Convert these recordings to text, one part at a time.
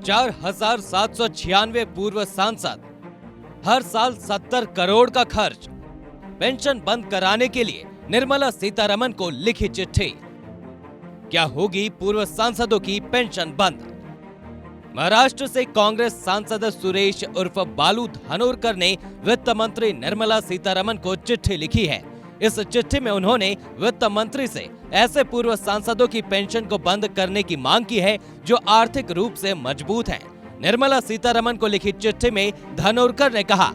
4,796 पूर्व सांसद, हर साल 70 करोड़ का खर्च, पेंशन बंद कराने के लिए निर्मला सीतारमण को लिखी चिट्ठी। क्या होगी पूर्व सांसदों की पेंशन बंद? महाराष्ट्र से कांग्रेस सांसद सुरेश उर्फ बालू धानोरकर ने वित्त मंत्री निर्मला सीतारमण को चिट्ठी लिखी है। इस चिट्ठी में उन्होंने वित्त मंत्री से ऐसे पूर्व सांसदों की पेंशन को बंद करने की मांग की है जो आर्थिक रूप से मजबूत हैं। निर्मला सीतारमण को लिखी चिट्ठी में धानोरकर ने कहा,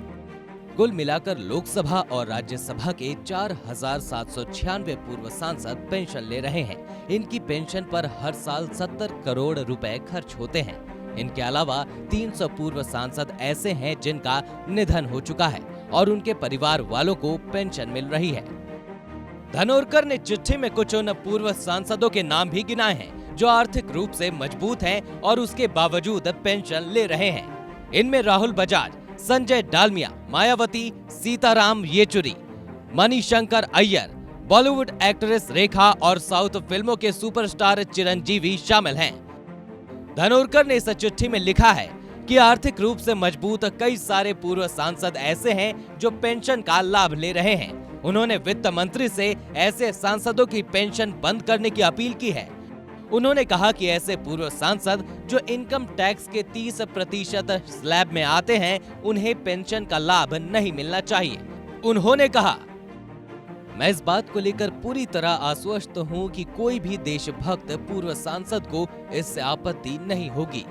कुल मिलाकर लोकसभा और राज्यसभा के 4,796 पूर्व सांसद पेंशन ले रहे हैं। इनकी पेंशन पर हर साल 70 करोड़ रुपए खर्च होते हैं। इनके अलावा 300 पूर्व सांसद ऐसे हैं जिनका निधन हो चुका है और उनके परिवार वालों को पेंशन मिल रही है। धानोरकर ने चिट्ठी में कुछ उन पूर्व सांसदों के नाम भी गिनाए हैं जो आर्थिक रूप से मजबूत हैं और उसके बावजूद पेंशन ले रहे हैं। इनमें राहुल बजाज, संजय डालमिया, मायावती, सीताराम येचुरी, मणिशंकर अय्यर, बॉलीवुड एक्ट्रेस रेखा और साउथ फिल्मों के सुपरस्टार चिरंजीवी शामिल हैं। धानोरकर ने इस चिट्ठी में लिखा है कि आर्थिक रूप से मजबूत कई सारे पूर्व सांसद ऐसे हैं जो पेंशन का लाभ ले रहे हैं। उन्होंने वित्त मंत्री से ऐसे सांसदों की पेंशन बंद करने की अपील की है। उन्होंने कहा कि ऐसे पूर्व सांसद जो इनकम टैक्स के 30% स्लैब में आते हैं, उन्हें पेंशन का लाभ नहीं मिलना चाहिए। उन्होंने कहा, मैं इस बात को लेकर पूरी तरह आश्वस्त हूं कि कोई भी देशभक्त पूर्व सांसद को इससे आपत्ति नहीं होगी।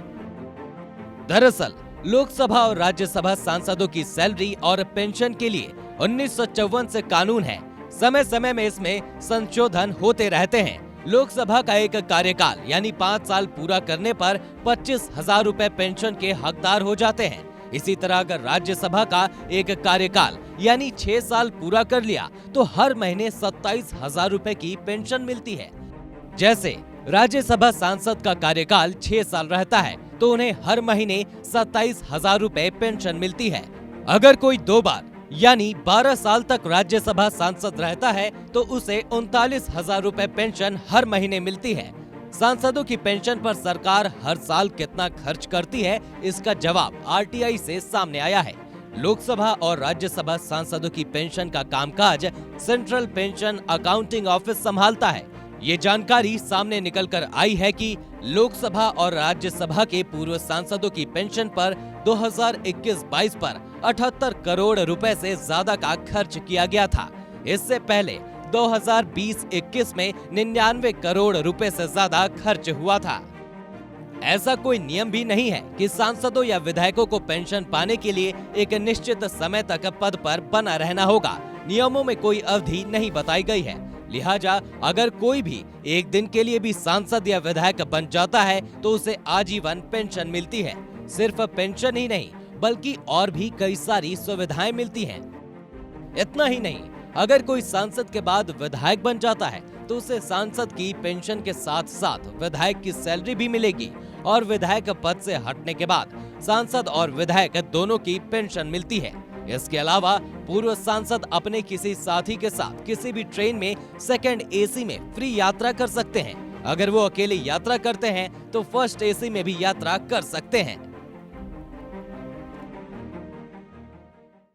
दरअसल लोकसभा और राज्यसभा सांसदों की सैलरी और पेंशन के लिए 1954 से कानून है। समय समय में इसमें संशोधन होते रहते हैं। लोकसभा का एक कार्यकाल यानी 5 साल पूरा करने पर 25,000 रुपए पेंशन के हकदार हो जाते हैं। इसी तरह अगर राज्यसभा का एक कार्यकाल यानी 6 साल पूरा कर लिया तो हर महीने 27,000 रुपए की पेंशन मिलती है। जैसे राज्यसभा सांसद का कार्यकाल 6 साल रहता है तो उन्हें हर महीने 27,000 रुपए पेंशन मिलती है। अगर कोई 2 बार यानी 12 साल तक राज्यसभा सांसद रहता है तो उसे 39,000 रुपए पेंशन हर महीने मिलती है। सांसदों की पेंशन पर सरकार हर साल कितना खर्च करती है, इसका जवाब आरटीआई से सामने आया है। लोकसभा और राज्यसभा सांसदों की पेंशन का कामकाज सेंट्रल पेंशन अकाउंटिंग ऑफिस संभालता है। ये जानकारी सामने निकलकर आई है कि लोकसभा और राज्यसभा के पूर्व सांसदों की पेंशन पर 2021-22 पर 78 करोड़ रुपए से ज्यादा का खर्च किया गया था। इससे पहले 2020-21 में 99 करोड़ रुपए से ज्यादा खर्च हुआ था। ऐसा कोई नियम भी नहीं है कि सांसदों या विधायकों को पेंशन पाने के लिए एक निश्चित समय तक पद पर बना रहना होगा। नियमों में कोई अवधि नहीं बताई गई है। लिहाजा अगर कोई भी एक दिन के लिए भी सांसद या विधायक बन जाता है तो उसे आजीवन पेंशन मिलती है। सिर्फ पेंशन ही नहीं बल्कि और भी कई सारी सुविधाएं मिलती हैं। इतना ही नहीं, अगर कोई सांसद के बाद विधायक बन जाता है तो उसे सांसद की पेंशन के साथ साथ विधायक की सैलरी भी मिलेगी और विधायक पद से हटने के बाद सांसद और विधायक दोनों की पेंशन मिलती है। इसके अलावा पूर्व सांसद अपने किसी साथी के साथ किसी भी ट्रेन में सेकंड एसी में फ्री यात्रा कर सकते हैं। अगर वो अकेले यात्रा करते हैं तो फर्स्ट एसी में भी यात्रा कर सकते हैं।